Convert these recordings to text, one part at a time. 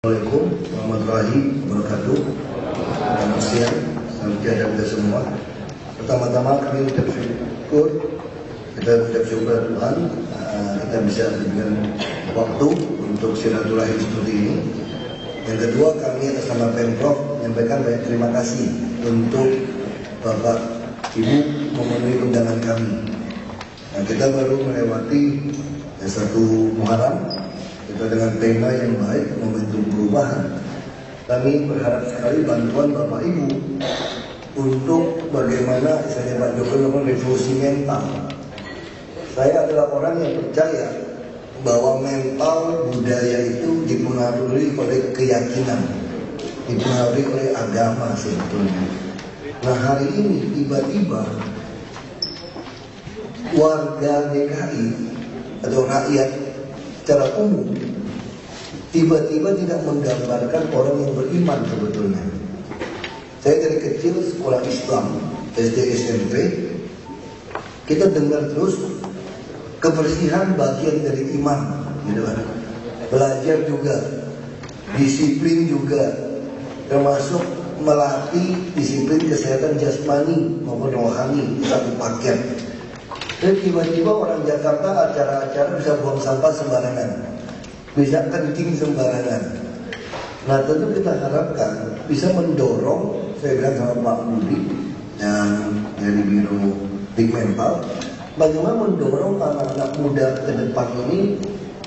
Assalamualaikum warahmatullahi wabarakatuh. Selamat siang, salam sejahtera kita semua. Pertama-tama kami ucap syukur, kita ucap syukur Tuhan, kita bisa dengan waktu untuk silaturahim seperti ini. Yang kedua, kami atas nama Pemprov menyampaikan banyak terima kasih untuk Bapak Ibu memenuhi undangan kami. Nah, kita baru melewati satu Muharram. Kita dengan tema yang baik, momentum perubahan. Kami berharap sekali bantuan Bapak Ibu untuk bagaimana misalnya Pak Jokowi melakukan revolusi mental. Saya adalah orang yang percaya bahwa mental budaya itu dipengaruhi oleh keyakinan, dipengaruhi oleh agama sebetulnya. Nah, hari ini tiba-tiba warga DKI atau rakyat secara umum tiba-tiba tidak menggambarkan orang yang beriman sebetulnya. Saya dari kecil sekolah Islam, SD SMP, kita dengar terus kebersihan bagian dari iman, gitu kan. Belajar juga, disiplin juga, termasuk melatih disiplin kesehatan jasmani maupun rohani di satu paket. Dan tiba-tiba orang Jakarta acara-acara bisa buang sampah sembarangan, bisa kencing sembarangan. Nah, tentu kita harapkan bisa mendorong, saya bilang sama Pak Budi yang dari Biro Big Mental, bagaimana mendorong anak-anak muda ke depan ini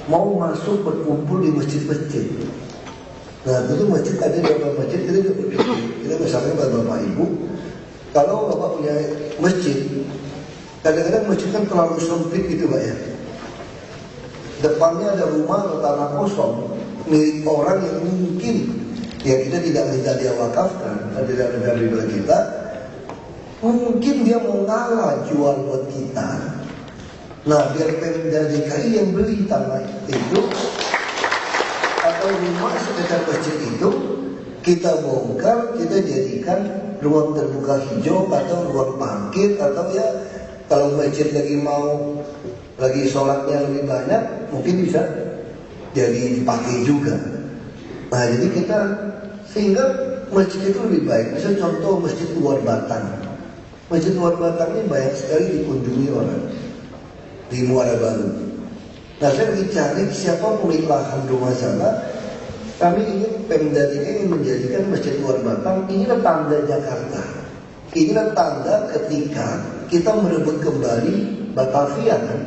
mau masuk berkumpul di masjid-masjid. Nah, tentu masjid ada beberapa masjid, kita bersama Bapak Ibu, kalau Bapak punya masjid, kadang-kadang masjid kan terlalu sempit gitu Pak ya. Depannya ada rumah atau tanah kosong milik orang yang mungkin ya kita tidak minta dia wakafkan, tidak ada riba kita. Mungkin dia mau ngalah jual buat kita. Nah, biar Pemda DKI yang beli tanah itu atau rumah sekitar masjid itu kita bongkar, kita jadikan ruang terbuka hijau atau ruang parkir, atau ya kalau masjid lagi sholatnya lebih banyak, mungkin bisa jadi dipakai juga. Nah, jadi kita sehingga masjid itu lebih baik. Misalnya contoh masjid Luar Batang. Masjid Luar Batang ini banyak sekali dikunjungi orang di Muara Baru. Nah, saya lagi cari siapa pemilik lahan rumah sana. Kami ingin Pemda DKI ingin menjadikan masjid Luar Batang ini tanda Jakarta. Ini tanda ketika kita merebut kembali Batavia kan.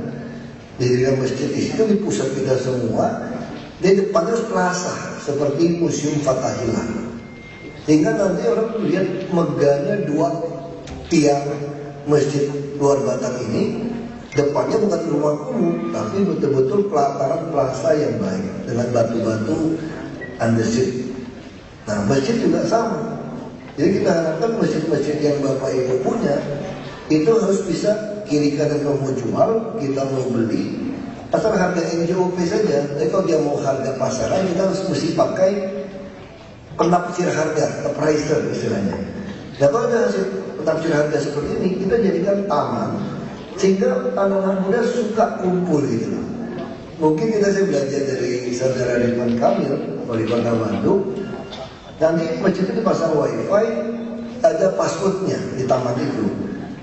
Di dalam masjid di situ di pusat kita semua, di depannya plaza seperti Museum Fathahillah. Sehingga nanti orang lihat megahnya dua tiang masjid Luar Batang ini, depannya bukan rumah kumuh, tapi betul-betul pelataran plaza yang baik dengan batu-batu andesit. Nah, masjid juga sama. Jadi kita harapkan masjid-masjid yang Bapak Ibu punya itu harus bisa kiri kanan mau jual, kita mau beli, asal harga NJOP saja. Tapi kalau dia mau harga pasaran, kita harus mesti pakai penafsir harga, appraiser istilahnya. Dan kalau ada hasil penafsir harga seperti ini, kita jadikan taman sehingga anak-anak muda suka kumpul gitu. Mungkin saya belajar dari saudara Ridwan Kamil wali kota Bandung. Nanti masjid itu dipasang wifi, ada passwordnya di taman itu.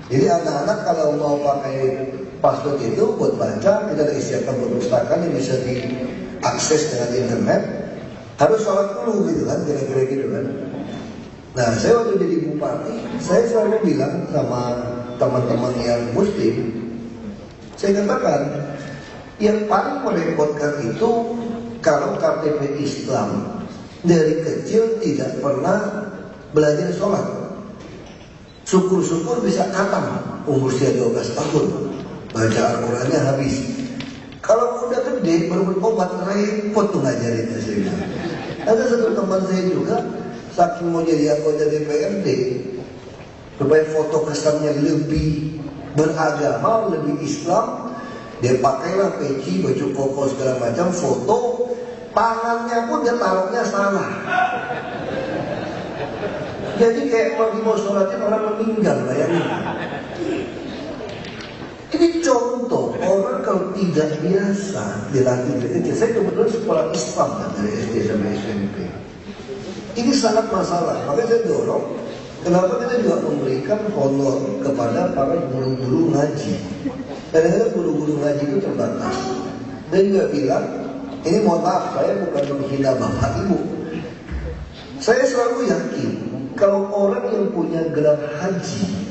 Jadi anak-anak kalau mau pakai password itu buat baca, kita ada siapkan perpustakaan yang bisa diakses dengan internet. Harus sholat dulu gitu kan, kira-kira gitu kan. Nah, saya waktu jadi bupati, saya selalu bilang sama teman-teman yang muslim, saya katakan yang paling merepotkan itu kalau KTP Islam dari kecil tidak pernah belajar sholat. Syukur-syukur bisa khatam umur usia 12 tahun, baca Al-Qurannya habis. Kalau udah gede baru berobat, repot tuh ngajarin saya. Ada satu teman saya juga, saking mau jadi anggota DPRD supaya foto kesannya lebih beragama, lebih Islam, dia pakailah peci, baju koko segala macam, foto, tangannya pun dia taruhnya salah. Jadi kayak kalau mau sholatin orang meninggal, bayangin. Ini contoh orang kalau tidak biasa dilatih dari kecil. Saya kebetulan sekolah Islam kan, dari SD sampai SMP. Ini sangat masalah. Makanya saya dorong, kenapa kita juga memberikan honor kepada para guru-guru ngaji. Kadang-kadang guru-guru ngaji itu terbatas. Dan juga bilang, ini mohon maaf, saya bukan menghina bapak ibu. Saya selalu yakin kalau orang yang punya gelar haji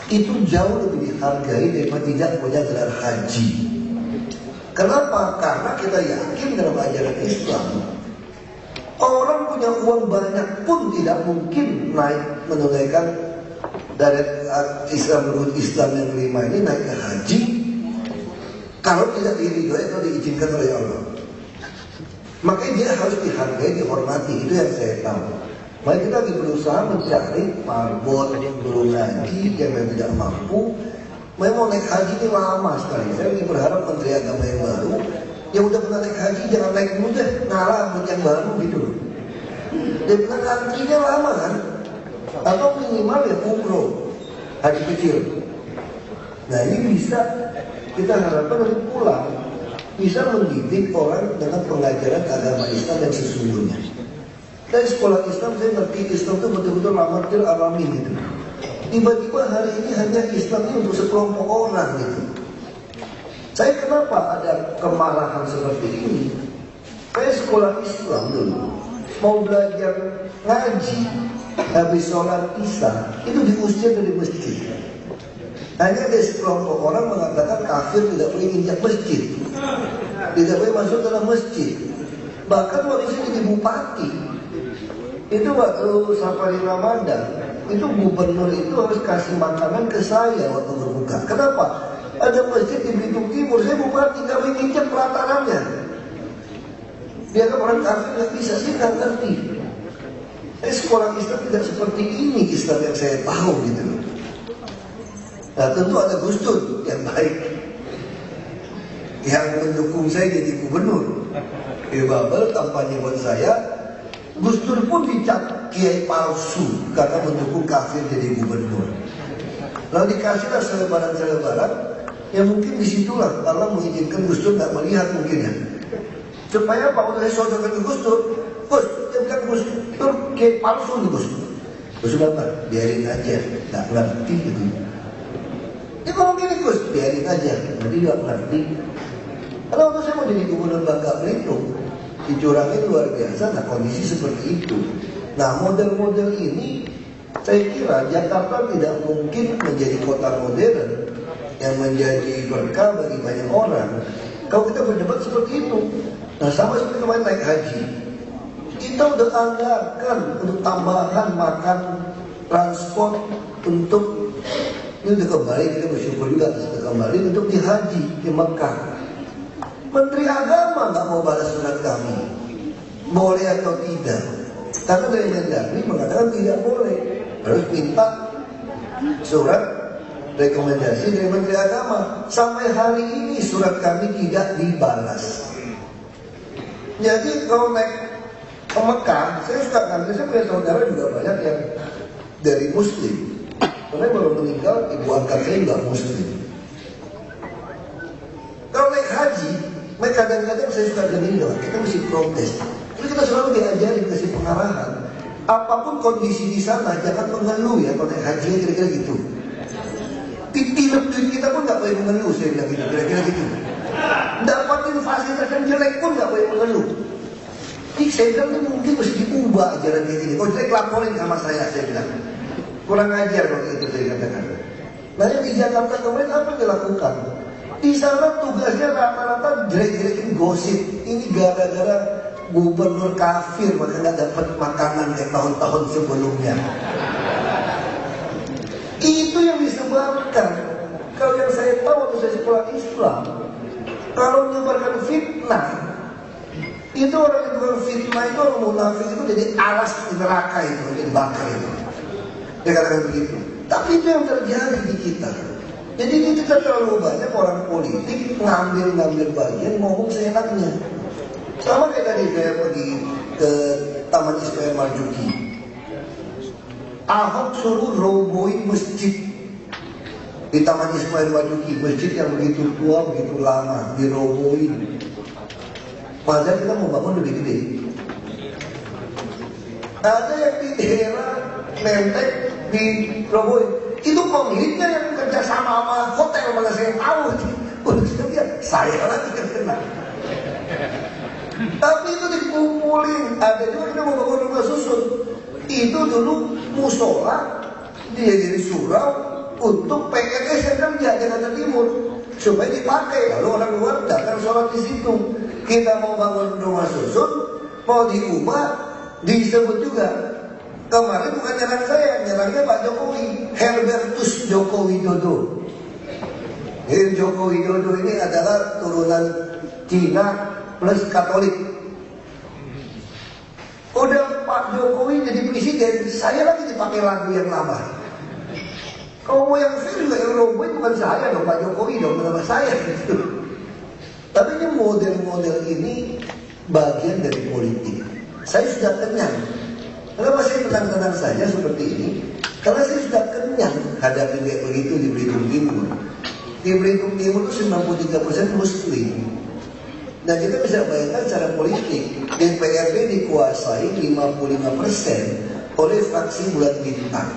itu jauh lebih dihargai daripada tidak punya gelar haji. Kenapa? Karena kita yakin dalam ajaran Islam, orang punya uang banyak pun tidak mungkin naik menunaikan dari Islam yang kelima ini naik ke haji kalau tidak diridhoi atau diizinkan oleh Allah. Makanya dia harus dihargai, dihormati. Itu yang saya tahu. Makanya kita lagi berusaha mencari marbot, guru ngaji yang memang tidak mampu. Memang mau naik haji ini lama sekali. Saya lagi berharap Menteri Agama yang baru, yang udah pernah naik haji jangan naik dulu deh, ngalah buat yang baru gitu. Dan pernah antrinya lama kan? Atau minimal ya umroh, haji kecil. Nah ini bisa kita harapkan nanti pulang bisa mendidik orang dengan pengajaran agama Islam yang sesungguhnya. Dari sekolah Islam saya ngerti Islam itu betul-betul lamatil alamin gitu. Tiba-tiba hari ini hanya Islam ini untuk sekelompok orang gitu. Saya kenapa ada kemarahan seperti ini? Saya sekolah Islam dulu, mau belajar ngaji, habis sholat Isya itu diusir dari masjid. Hanya ada sekelompok orang mengatakan kafir tidak boleh injak masjid, tidak boleh masuk dalam masjid. Bahkan waktu saya jadi bupati, itu waktu safari Ramadan, itu gubernur itu harus kasih makanan ke saya waktu berbuka. Kenapa? Ada masjid di Belitung Timur, saya bupati nggak boleh injak pelatarannya. Biarkan orang kafir nggak bisa, saya nggak ngerti. Sekolah Islam tidak seperti ini Islam yang saya tahu gitu loh. Nah tentu ada Gus Dur yang baik, yang mendukung saya jadi gubernur. Di Babel kampanye buat saya, Gus Dur pun dicap kiai palsu karena mendukung kafir jadi gubernur. Lalu dikasihlah selebaran-selebaran, yang mungkin disitulah Allah mengizinkan Gus Dur nggak melihat mungkin ya. Supaya apa? Udah saya sodorkan ke Gus Dur, Gus, dia bilang Gus Dur kiai palsu nih Gus. Gus Dur apa? Biarin aja, nggak ngerti gitu. Dia ngomong gini Gus, biarin aja, nanti gak ngerti. Karena waktu saya mau jadi gubernur Bangka Belitung, dicurangin luar biasa, nah kondisi seperti itu. Nah model-model ini, saya kira Jakarta tidak mungkin menjadi kota modern yang menjadi berkah bagi banyak orang kalau kita berdebat seperti itu. Nah sama seperti kemarin naik haji, kita udah anggarkan untuk tambahan makan, transport untuk ini udah kembali, kita bersyukur juga sudah kembali untuk dihaji di Mekah. Menteri Agama nggak mau balas surat kami, boleh atau tidak? Karena dari Mendagri mengatakan tidak boleh, harus minta surat rekomendasi dari Menteri Agama. Sampai hari ini surat kami tidak dibalas. Jadi kalau naik ke Mekah, saya suka ngambil, saya punya saudara juga banyak yang dari Muslim. Karena baru meninggal, ibu angkat saya juga Muslim. Kalau naik haji, mereka kadang-kadang saya suka gini loh, kita mesti protes. Jadi kita selalu diajari, kasih pengarahan. Apapun kondisi di sana, jangan mengeluh ya kalau naik haji, kira-kira gitu. Film duit kita pun nggak boleh mengeluh, saya bilang gitu, kira-kira gitu. Dapatin fasilitas yang jelek pun nggak boleh mengeluh. Jadi saya bilang ini mungkin mesti diubah ajaran kayak gini. Kalau jelek laporin sama saya bilang. Kurang ajar waktu itu saya katakan. Nah yang di Jakarta kemarin apa yang dilakukan? Di sana tugasnya rata-rata jelek-jelekin gosip. Ini gara-gara gubernur kafir maka nggak dapat makanan kayak tahun-tahun sebelumnya. Itu yang disebabkan. Kalau yang saya tahu waktu saya sekolah Islam, kalau menyebarkan fitnah, itu orang yang berfitnah itu orang munafik itu jadi alas di neraka itu, jadi bakar itu. Dia katakan begitu. Tapi itu yang terjadi di kita. Jadi ini kita terlalu banyak orang politik ngambil bagian ngomong seenaknya. Sama kayak tadi saya pergi ke Taman Ismail Marzuki. Ahok suruh robohin masjid. Di Taman Ismail Marzuki, masjid yang begitu tua, begitu lama, dirobohin. Padahal kita mau bangun lebih gede. Ada yang di daerah Menteng dirobohin. Itu pemiliknya yang kerja sama hotel, mana saya tahu. Saya lagi kena. Tapi itu dikumpulin. Ada juga kita mau bangun rumah susun. Itu dulu musola, dia jadi surau untuk PNS yang kerja di Jakarta Timur supaya dipakai. Lalu orang luar datang sholat di situ. Kita mau bangun rumah susun, mau diubah, disebut juga. Kemarin bukan nyerang saya, nyerangnya Pak Jokowi, Herbertus Joko Widodo. Joko Widodo ini adalah turunan Cina plus Katolik. Udah Pak Jokowi jadi presiden, saya lagi dipakai lagu yang lama. Kalau yang fair juga yang roboh bukan saya dong, Pak Jokowi dong, nama saya gitu. Tapi ini model-model ini bagian dari politik. Saya sudah kenyang. Kenapa saya tenang-tenang saja seperti ini? Karena saya sudah kenyang hadapi kayak begitu di Belitung Timur. Di Belitung Timur itu 93% Muslim. Nah kita bisa bayangkan secara politik, DPRD dikuasai 55% oleh fraksi Bulan Bintang.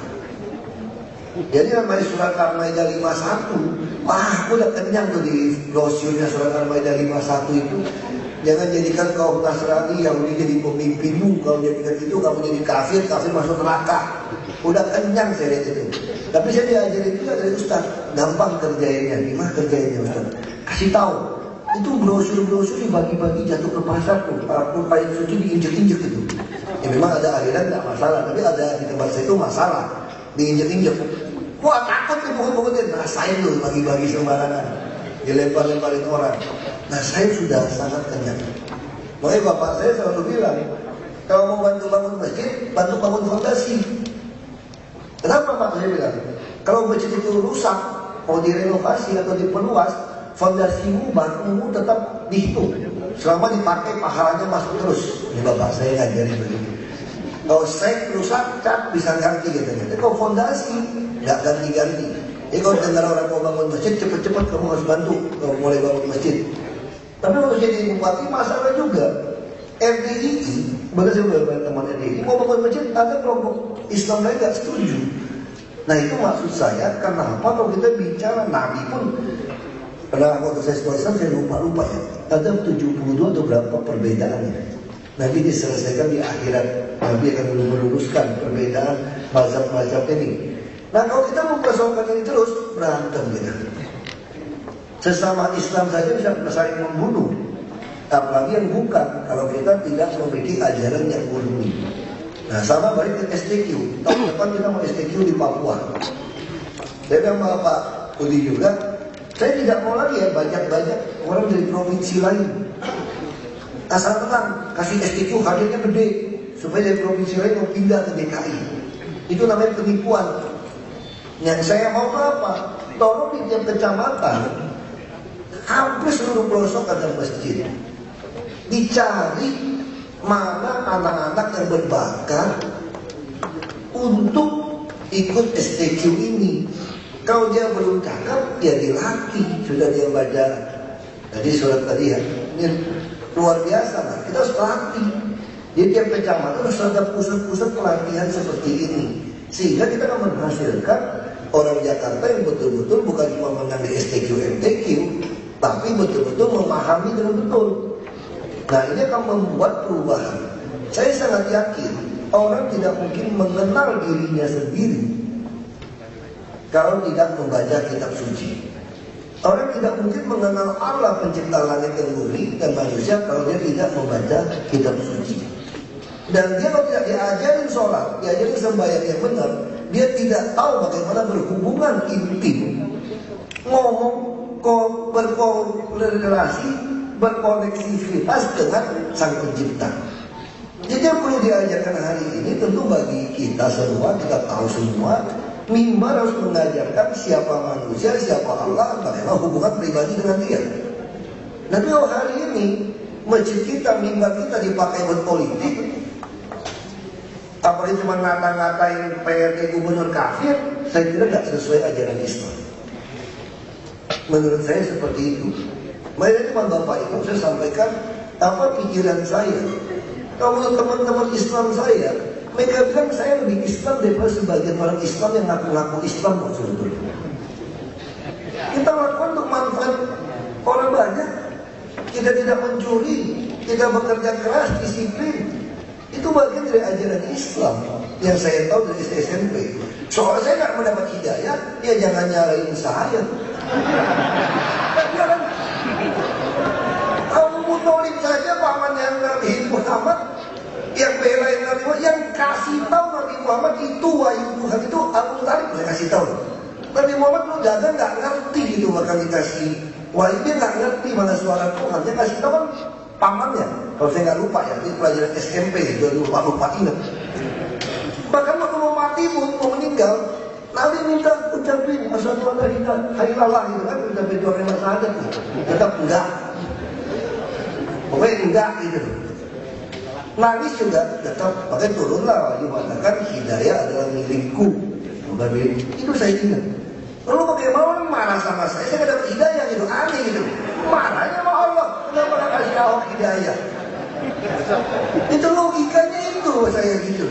Jadi namanya surat Al-Maidah 51. Wah, aku udah kenyang tuh di brosurnya surat Al-Maidah 51 itu. Jangan jadikan kaum Nasrani yang udah jadi pemimpinmu. Kalau jadikan itu kamu jadi kafir, kafir masuk neraka. Udah kenyang saya lihat itu. Tapi saya diajarin juga dari Ustaz, gampang kerjainnya. Gimana kerjainnya Ustaz? Kasih tahu. Itu brosur-brosur dibagi-bagi jatuh ke pasar tuh. Para suci diinjek-injek itu. Ya memang ada aliran nggak masalah, tapi ada di tempat saya itu masalah. Diinjek-injek. Wah takut nih pokoknya rasain loh bagi-bagi sembarangan, dilempar-lemparin orang. Nah saya sudah sangat kenyang. Makanya bapak saya selalu bilang, kalau mau bantu bangun masjid, bantu bangun fondasi. Kenapa pak saya bilang? Kalau masjid itu rusak, mau direnovasi atau diperluas, fondasimu, batumu tetap dihitung. Selama dipakai pahalanya masuk terus. Ini bapak saya ngajarin begitu. Kalau sek rusak, cat bisa ganti katanya. Tapi kalau fondasi nggak ganti-ganti. Jadi kalau dengar orang mau bangun masjid, cepet-cepet kamu harus bantu kalau mulai bangun masjid. Tapi kalau jadi bupati masalah juga. RDII, benar sih teman RDII mau bangun masjid, ada kelompok Islam lain nggak setuju. Nah itu maksud saya, kenapa kalau kita bicara Nabi pun, karena waktu saya sekolah Islam saya lupa ya, ada 72 atau berapa perbedaannya. Nanti diselesaikan di akhirat. Nabi akan meluruskan perbedaan mazhab-mazhab ini. Nah kalau kita mempersoalkan ini terus, berantem kita. Sesama Islam saja bisa saling membunuh. Apalagi yang bukan, kalau kita tidak memiliki ajaran yang murni. Nah sama balik ke STQ. Tahun depan kita mau STQ di Papua. Saya bilang sama Pak Budi juga, saya tidak mau lagi ya banyak-banyak orang dari provinsi lain. Asal tenang, kasih STQ hadirnya gede supaya dari provinsi lain mau pindah ke DKI. Itu namanya penipuan. Yang saya mau apa? Tolong di tiap kecamatan, hampir seluruh pelosok ada masjid. Dicari mana anak-anak yang berbakat untuk ikut STQ ini. Kalau dia belum cakap, ya dilatih. Sudah dia baca tadi surat tadi ya. Ini luar biasa lah, kita harus latih. Jadi tiap kecamatan harus ada pusat-pusat pelatihan seperti ini. Sehingga kita akan menghasilkan orang Jakarta yang betul-betul bukan cuma menang di STQ, MTQ, tapi betul-betul memahami dengan betul. Nah ini akan membuat perubahan. Saya sangat yakin orang tidak mungkin mengenal dirinya sendiri kalau tidak membaca kitab suci. Orang tidak mungkin mengenal Allah pencipta langit dan bumi dan manusia kalau dia tidak membaca kitab suci. Dan dia kalau tidak diajarin sholat, diajarin sembahyang yang benar, dia tidak tahu bagaimana berhubungan intim, ngomong, berkorelasi, berkoneksivitas dengan Sang Pencipta. Jadi yang perlu diajarkan hari ini tentu bagi kita semua, kita tahu semua, mimbar harus mengajarkan siapa manusia, siapa Allah, bagaimana hubungan pribadi dengan dia. Tapi kalau hari ini masjid kita, mimbar kita dipakai buat politik, apalagi cuma ngata-ngatain PRT gubernur kafir, saya kira tidak sesuai ajaran Islam. Menurut saya seperti itu. Makanya teman Bapak Ibu saya sampaikan apa pikiran saya. Kalau teman-teman Islam saya, mereka bilang saya lebih Islam daripada sebagian orang Islam yang ngaku-ngaku Islam kok sebetulnya. Kita lakukan untuk manfaat orang banyak. Kita tidak mencuri, kita bekerja keras, disiplin. Itu bagian dari ajaran Islam yang saya tahu dari SMP. Soal saya nggak mendapat hidayah, ya jangan nyalain saya. Kamu tolip saja paman yang Nabi Muhammad, yang belain Nabi Muhammad, yang kasih tahu Nabi Muhammad itu wahyu Tuhan itu Abu Thalib saya kasih tahu. Nabi Muhammad lu dagang nggak ngerti gitu bakal dikasih wahyu, dia nggak ngerti mana suara Tuhan. Dia kasih tahu kan pamannya. Kalau saya nggak lupa ya, ini pelajaran SMP, udah lupa ingat. Bahkan waktu mau mati pun, mau meninggal, Nabi minta ucapin asyhadu an la ilaha illallah gitu kan, ucapin dua kalimat syahadat gitu. Tetap enggak. Pokoknya enggak gitu. Nangis juga tetap, makanya turunlah wahyu mengatakan hidayah adalah milikku, bukan milik. Itu saya ingat. Lalu bagaimana orang marah sama saya nggak dapat hidayah gitu, aneh gitu. Marahnya sama Allah, kenapa nggak kasih Ahok hidayah? Itu logikanya itu saya gitu.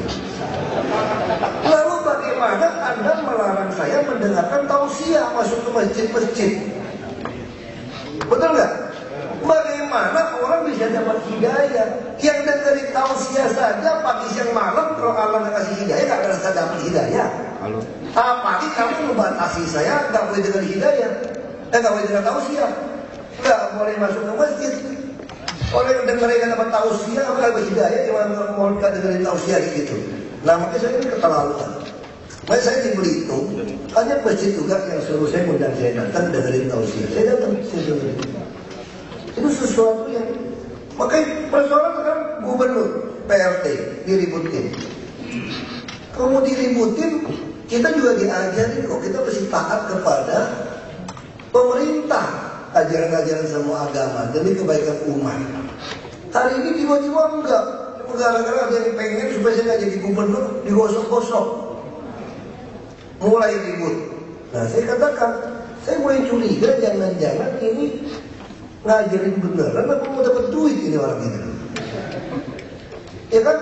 Lalu bagaimana Anda melarang saya mendengarkan tausiah masuk ke masjid-masjid? Betul nggak? Bagaimana orang bisa dapat hidayah? Yang dengerin tausiah saja pagi siang malam, kalau Allah nggak kasih hidayah nggak merasa dapat hidayah. Halo. Apalagi kamu membatasi saya nggak boleh dengar hidayah, nggak boleh dengar tausiah, nggak boleh masuk ke masjid. Orang yang dengerin dapat tausiah, nggak dapat hidayah, cuma mau nggak dengerin tausiah gitu. Nah makanya saya ini keterlaluan. Makanya saya di Belitung, hanya masjid juga yang suruh saya undang saya datang dengerin tausiah. Saya datang, saya dengerin. Itu sesuatu yang, makanya persoalan sekarang gubernur, PRT diributin. Kalau diributin, kita juga diajarin kok, kita mesti taat kepada pemerintah, ajaran-ajaran semua agama demi kebaikan umat. Hari ini tiba-tiba enggak, gara-gara ada yang pengen supaya saya nggak jadi gubernur, digosok-gosok, mulai ribut. Nah saya katakan, saya mulai curiga jangan-jangan ini ngajarin beneran apa mau dapat duit ini orang ini. Ya kan?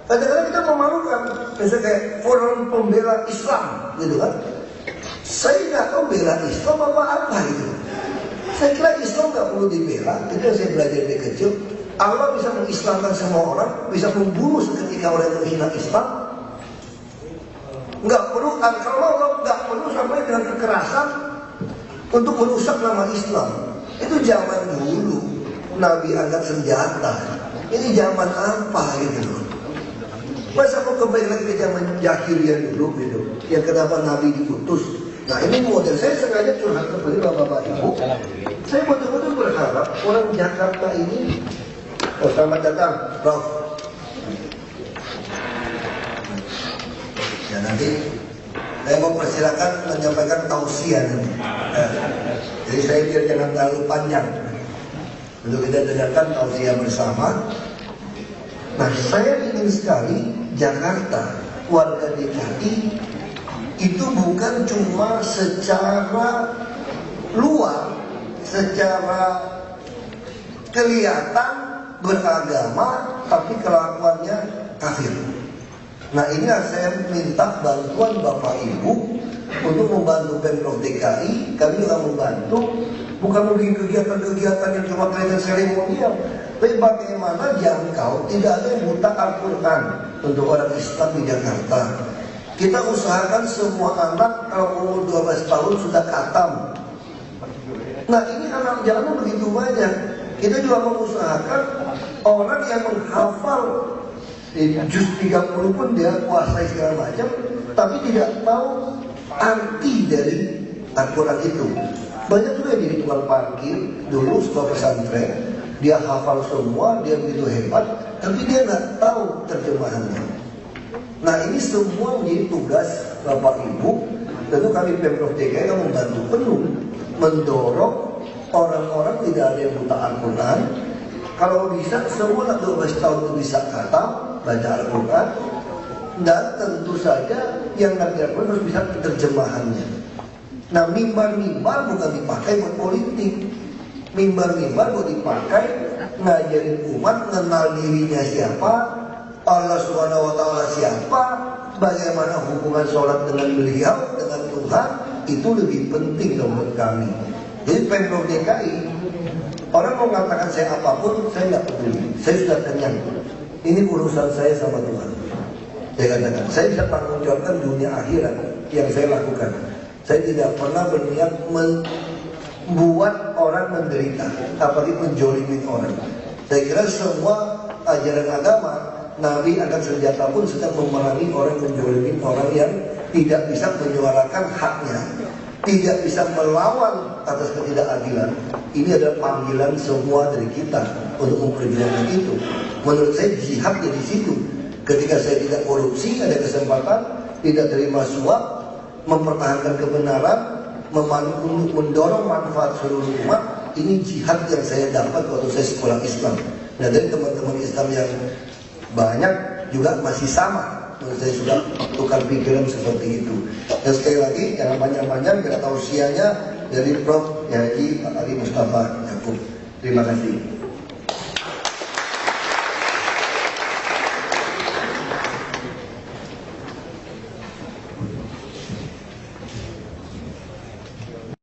Kadang-kadang kita memalukan, misalnya kayak forum pembela Islam gitu kan. Saya nggak tahu bela Islam apa gitu. Saya kira Islam nggak perlu dibela. Itu yang saya belajar dari kecil. Allah bisa mengislamkan semua orang, bisa membunuh seketika orang yang menghina Islam. Nggak perlu, kalau Allah nggak perlu sampai dengan kekerasan untuk merusak nama Islam. Itu zaman dulu Nabi angkat senjata. Ini zaman apa gitu? Masa kok kembali lagi ke zaman jahiliyah dulu gitu? Yang kenapa Nabi diutus? Nah ini model saya sengaja curhat kepada bapak-bapak ibu. Saya betul-betul berharap orang Jakarta ini. Oh, selamat datang, Prof. Ya nanti saya mau persilakan menyampaikan tausiah nanti. Jadi saya biar jangan terlalu panjang untuk kita dengarkan tausiah bersama. Nah saya ingin sekali Jakarta, warga DKI itu bukan cuma secara luar, secara kelihatan beragama, tapi kelakuannya kafir. Nah ini saya minta bantuan Bapak Ibu untuk membantu Pemprov DKI. Kami juga membantu, bukan mungkin kegiatan-kegiatan yang cuma kelihatan seremonial, tapi bagaimana jangkau tidak ada yang buta Al-Quran untuk orang Islam di Jakarta. Kita usahakan semua anak kalau umur 12 tahun sudah khatam. Nah ini anak jangan begitu banyak. Kita juga mengusahakan orang yang menghafal juz 30 pun dia kuasai segala macam, tapi tidak tahu arti dari Al-Quran itu. Banyak juga yang jadi tukang parkir dulu sekolah pesantren, dia hafal semua, dia begitu hebat, tapi dia nggak tahu terjemahannya. Nah ini semua menjadi tugas Bapak Ibu. Tentu kami Pemprov DKI akan membantu penuh mendorong orang-orang tidak ada yang buta Al-Quran. Kalau bisa semua anak 12 tahun itu bisa khatam baca Al-Quran, dan tentu saja yang ngerti Al-Quran harus bisa terjemahannya. Nah, mimbar-mimbar bukan dipakai buat politik. Mimbar-mimbar buat dipakai ngajarin umat mengenal dirinya siapa, Allah Subhanahu wa Ta'ala siapa, bagaimana hubungan sholat dengan beliau, dengan Tuhan. Itu lebih penting buat kami. Jadi Pemprov DKI, orang mau mengatakan saya apapun, saya nggak peduli. Saya sudah kenyang. Ini urusan saya sama Tuhan. Saya katakan, saya bisa mengucapkan dunia akhirat yang saya lakukan. Saya tidak pernah berniat membuat orang menderita, apalagi menjolimin orang. Saya kira semua ajaran agama, Nabi angkat senjata pun sedang memerangi orang menjolimin orang yang tidak bisa menyuarakan haknya, tidak bisa melawan atas ketidakadilan. Ini adalah panggilan semua dari kita untuk memperjuangkan itu. Menurut saya jihadnya di situ. Ketika saya tidak korupsi, ada kesempatan, tidak terima suap, mempertahankan kebenaran, untuk mendorong manfaat seluruh umat. Ini jihad yang saya dapat waktu saya sekolah Islam. Nah, dari teman-teman Islam yang banyak juga masih sama. Saya sudah tukar pikiran seperti itu. Dan sekali lagi, jangan banyak-banyak, kita tausiahnya dari Prof. Haji Ali Mustafa Yaakob. Terima kasih.